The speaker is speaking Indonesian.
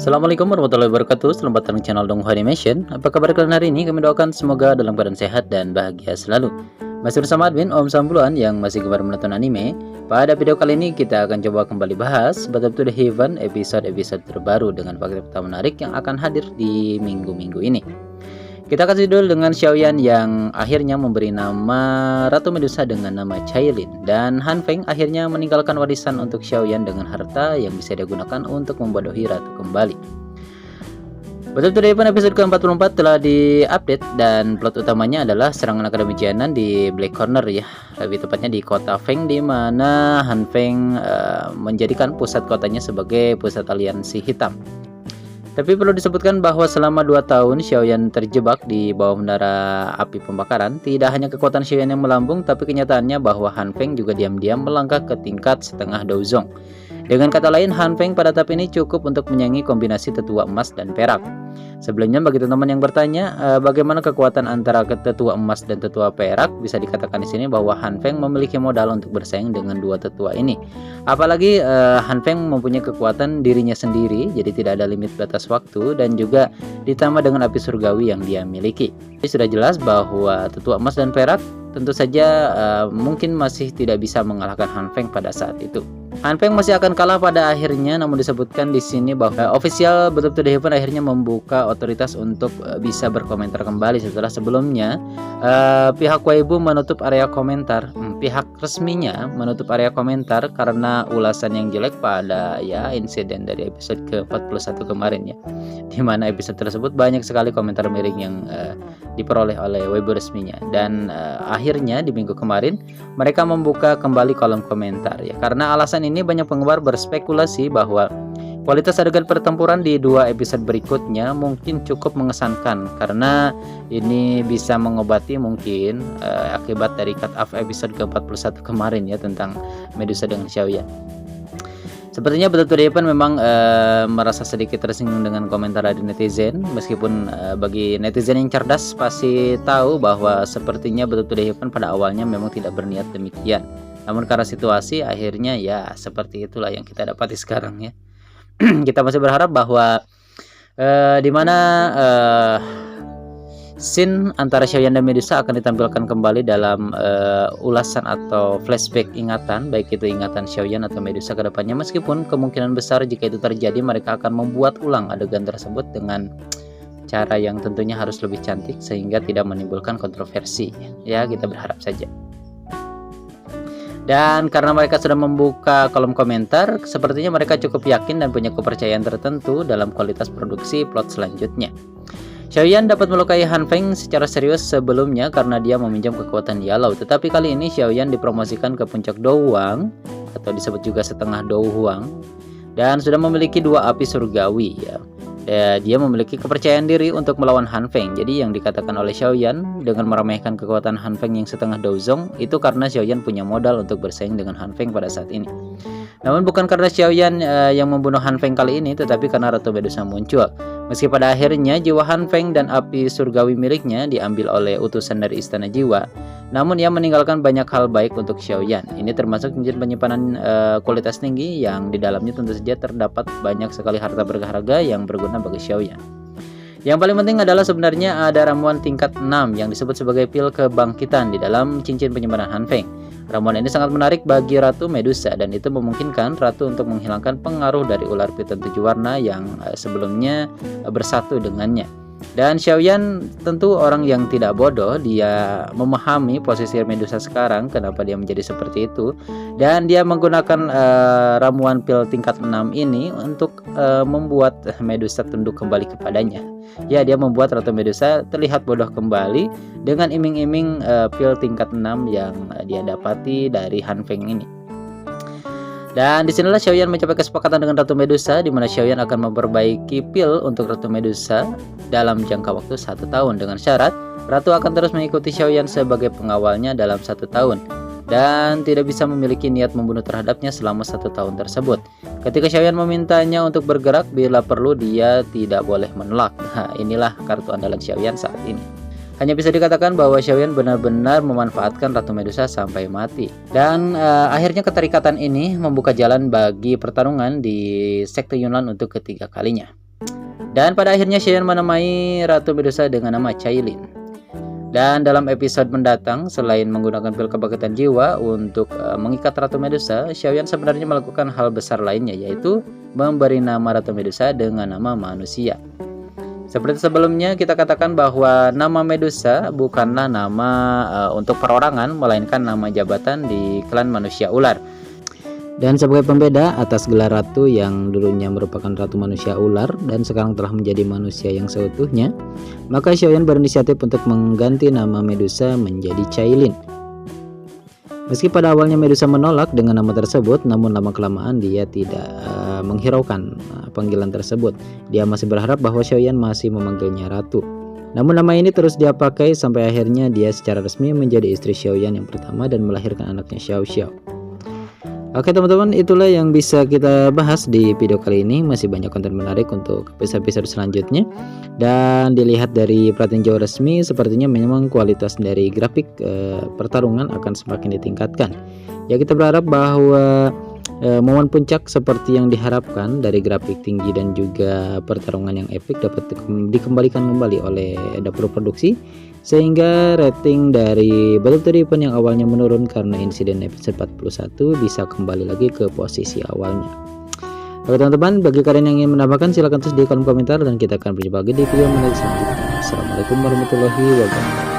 Assalamualaikum warahmatullahi wabarakatuh. Selamat datang di channel Donghu Animation. Apa kabar kalian hari ini? Kami doakan semoga dalam keadaan sehat dan bahagia selalu. Masih bersama admin Om Sambuluan yang masih gemar menonton anime. Pada video kali ini kita akan coba kembali bahas Battle to the Heaven episode terbaru dengan fakta menarik yang akan hadir di minggu-minggu ini. Kita kasih dulu dengan Xiaoyan yang akhirnya memberi nama Ratu Medusa dengan nama Cailin, dan Han Feng akhirnya meninggalkan warisan untuk Xiaoyan dengan harta yang bisa digunakan untuk membodohi ratu kembali. Battle to the Heaven episode ke-44 telah diupdate dan plot utamanya adalah serangan Akademi Jianan di Black Corner ya, lebih tepatnya di kota Feng, di mana Han Feng menjadikan pusat kotanya sebagai pusat aliansi hitam. Tapi perlu disebutkan bahwa selama 2 tahun Xiaoyan terjebak di bawah menara api pembakaran, tidak hanya kekuatan Xiaoyan yang melambung, tapi kenyataannya bahwa Han Feng juga diam-diam melangkah ke tingkat setengah Douzong. Dengan kata lain, Han Feng pada tahap ini cukup untuk menyaingi kombinasi tetua emas dan perak. Sebelumnya bagi teman-teman yang bertanya bagaimana kekuatan antara tetua emas dan tetua perak, bisa dikatakan di sini bahwa Han Feng memiliki modal untuk bersaing dengan dua tetua ini. Apalagi Han Feng mempunyai kekuatan dirinya sendiri, jadi tidak ada limit batas waktu, dan juga ditambah dengan api surgawi yang dia miliki. Jadi sudah jelas bahwa tetua emas dan perak tentu saja mungkin masih tidak bisa mengalahkan Han Feng pada saat itu. Han Feng masih akan kalah pada akhirnya, namun disebutkan di sini bahwa official Battle to the Heaven akhirnya membuka otoritas untuk bisa berkomentar kembali setelah sebelumnya pihak Weibo menutup area komentar, pihak resminya menutup area komentar karena ulasan yang jelek pada insiden dari episode ke-41 kemarin ya, dimana episode tersebut banyak sekali komentar miring yang diperoleh oleh Weibo resminya, dan akhirnya di minggu kemarin mereka membuka kembali kolom komentar ya, karena alasan ini banyak penggemar berspekulasi bahwa kualitas adegan pertempuran di 2 episode berikutnya mungkin cukup mengesankan, karena ini bisa mengobati mungkin akibat dari cut off episode ke-41 kemarin ya, tentang Medusa dengan Xiaoyan. Sepertinya Battle to the Heaven memang merasa sedikit tersinggung dengan komentar dari netizen, meskipun bagi netizen yang cerdas pasti tahu bahwa sepertinya Battle to the Heaven pada awalnya memang tidak berniat demikian. Namun karena situasi akhirnya ya seperti itulah yang kita dapati sekarang ya. Kita masih berharap bahwa dimana scene antara Xiaoyan dan Medusa akan ditampilkan kembali dalam ulasan atau flashback ingatan, baik itu ingatan Xiaoyan atau Medusa ke depannya, meskipun kemungkinan besar jika itu terjadi mereka akan membuat ulang adegan tersebut dengan cara yang tentunya harus lebih cantik sehingga tidak menimbulkan kontroversi ya, kita berharap saja. Dan karena mereka sudah membuka kolom komentar, sepertinya mereka cukup yakin dan punya kepercayaan tertentu dalam kualitas produksi plot selanjutnya. Xiaoyan dapat melukai Han Feng secara serius sebelumnya karena dia meminjam kekuatan Yalou, tetapi kali ini Xiaoyan dipromosikan ke puncak Douhuang atau disebut juga setengah Douhuang, dan sudah memiliki 2 api surgawi ya. Dia memiliki kepercayaan diri untuk melawan Han Feng. Jadi yang dikatakan oleh Xiaoyan dengan meremehkan kekuatan Han Feng yang setengah Douzong itu karena Xiaoyan punya modal untuk bersaing dengan Han Feng pada saat ini. Namun bukan karena Xiaoyan yang membunuh Han Feng kali ini, tetapi karena Ratu Medusa muncul. Meski pada akhirnya jiwa Han Feng dan api surgawi miliknya diambil oleh utusan dari Istana Jiwa, namun ia meninggalkan banyak hal baik untuk Xiaoyan. Ini termasuk penyimpanan kualitas tinggi yang di dalamnya tentu saja terdapat banyak sekali harta berharga yang berguna bagi Xiaoyan. Yang paling penting adalah sebenarnya ada ramuan tingkat 6 yang disebut sebagai pil kebangkitan di dalam cincin penyimpanan Han Feng. Ramuan ini sangat menarik bagi Ratu Medusa, dan itu memungkinkan Ratu untuk menghilangkan pengaruh dari ular piton 7 warna yang sebelumnya bersatu dengannya. Dan Xiaoyan tentu orang yang tidak bodoh, dia memahami posisi Medusa sekarang, kenapa dia menjadi seperti itu, dan dia menggunakan ramuan pil tingkat 6 ini untuk membuat Medusa tunduk kembali kepadanya. Ya, dia membuat Ratu Medusa terlihat bodoh kembali dengan iming-iming pil tingkat 6 yang dia dapati dari Han Feng ini. Dan disinilah Xiaoyan mencapai kesepakatan dengan Ratu Medusa, di mana Xiaoyan akan memperbaiki pil untuk Ratu Medusa dalam jangka waktu 1 tahun, dengan syarat Ratu akan terus mengikuti Xiaoyan sebagai pengawalnya dalam 1 tahun dan tidak bisa memiliki niat membunuh terhadapnya selama 1 tahun tersebut. Ketika Xiaoyan memintanya untuk bergerak, bila perlu dia tidak boleh menolak. Nah, inilah kartu andalan Xiaoyan saat ini. Hanya bisa dikatakan bahwa Xiaoyan benar-benar memanfaatkan Ratu Medusa sampai mati. Dan akhirnya keterikatan ini membuka jalan bagi pertarungan di Sekte Yunlan untuk ketiga kalinya. Dan pada akhirnya Xiaoyan menemai Ratu Medusa dengan nama Cailin. Dan dalam episode mendatang, selain menggunakan pil kebangkitan jiwa untuk mengikat Ratu Medusa, Xiaoyan sebenarnya melakukan hal besar lainnya, yaitu memberi nama Ratu Medusa dengan nama manusia. Seperti sebelumnya kita katakan bahwa nama Medusa bukanlah nama untuk perorangan, melainkan nama jabatan di klan manusia ular. Dan sebagai pembeda atas gelar ratu yang dulunya merupakan ratu manusia ular dan sekarang telah menjadi manusia yang seutuhnya, maka Xiaoyan berinisiatif untuk mengganti nama Medusa menjadi Cailin. Meski pada awalnya Medusa menolak dengan nama tersebut, namun lama-kelamaan dia tidak menghiraukan panggilan tersebut. Dia masih berharap bahwa Xiaoyan masih memanggilnya ratu. Namun nama ini terus dia pakai sampai akhirnya dia secara resmi menjadi istri Xiaoyan yang pertama dan melahirkan anaknya Xiao Xiao. Oke teman-teman, itulah yang bisa kita bahas di video kali ini. Masih banyak konten menarik untuk episode selanjutnya. Dan dilihat dari petinjau resmi, sepertinya memang kualitas dari grafik pertarungan akan semakin ditingkatkan. Ya, kita berharap bahwa momen puncak seperti yang diharapkan dari grafik tinggi dan juga pertarungan yang epik dapat dikembalikan kembali oleh dapur produksi, sehingga rating dari Battle Event yang awalnya menurun karena insiden episode 41 bisa kembali lagi ke posisi awalnya. Oke teman-teman, bagi kalian yang ingin menambahkan silahkan tulis di kolom komentar dan kita akan berjumpa lagi di video menarik selanjutnya. Assalamualaikum warahmatullahi wabarakatuh.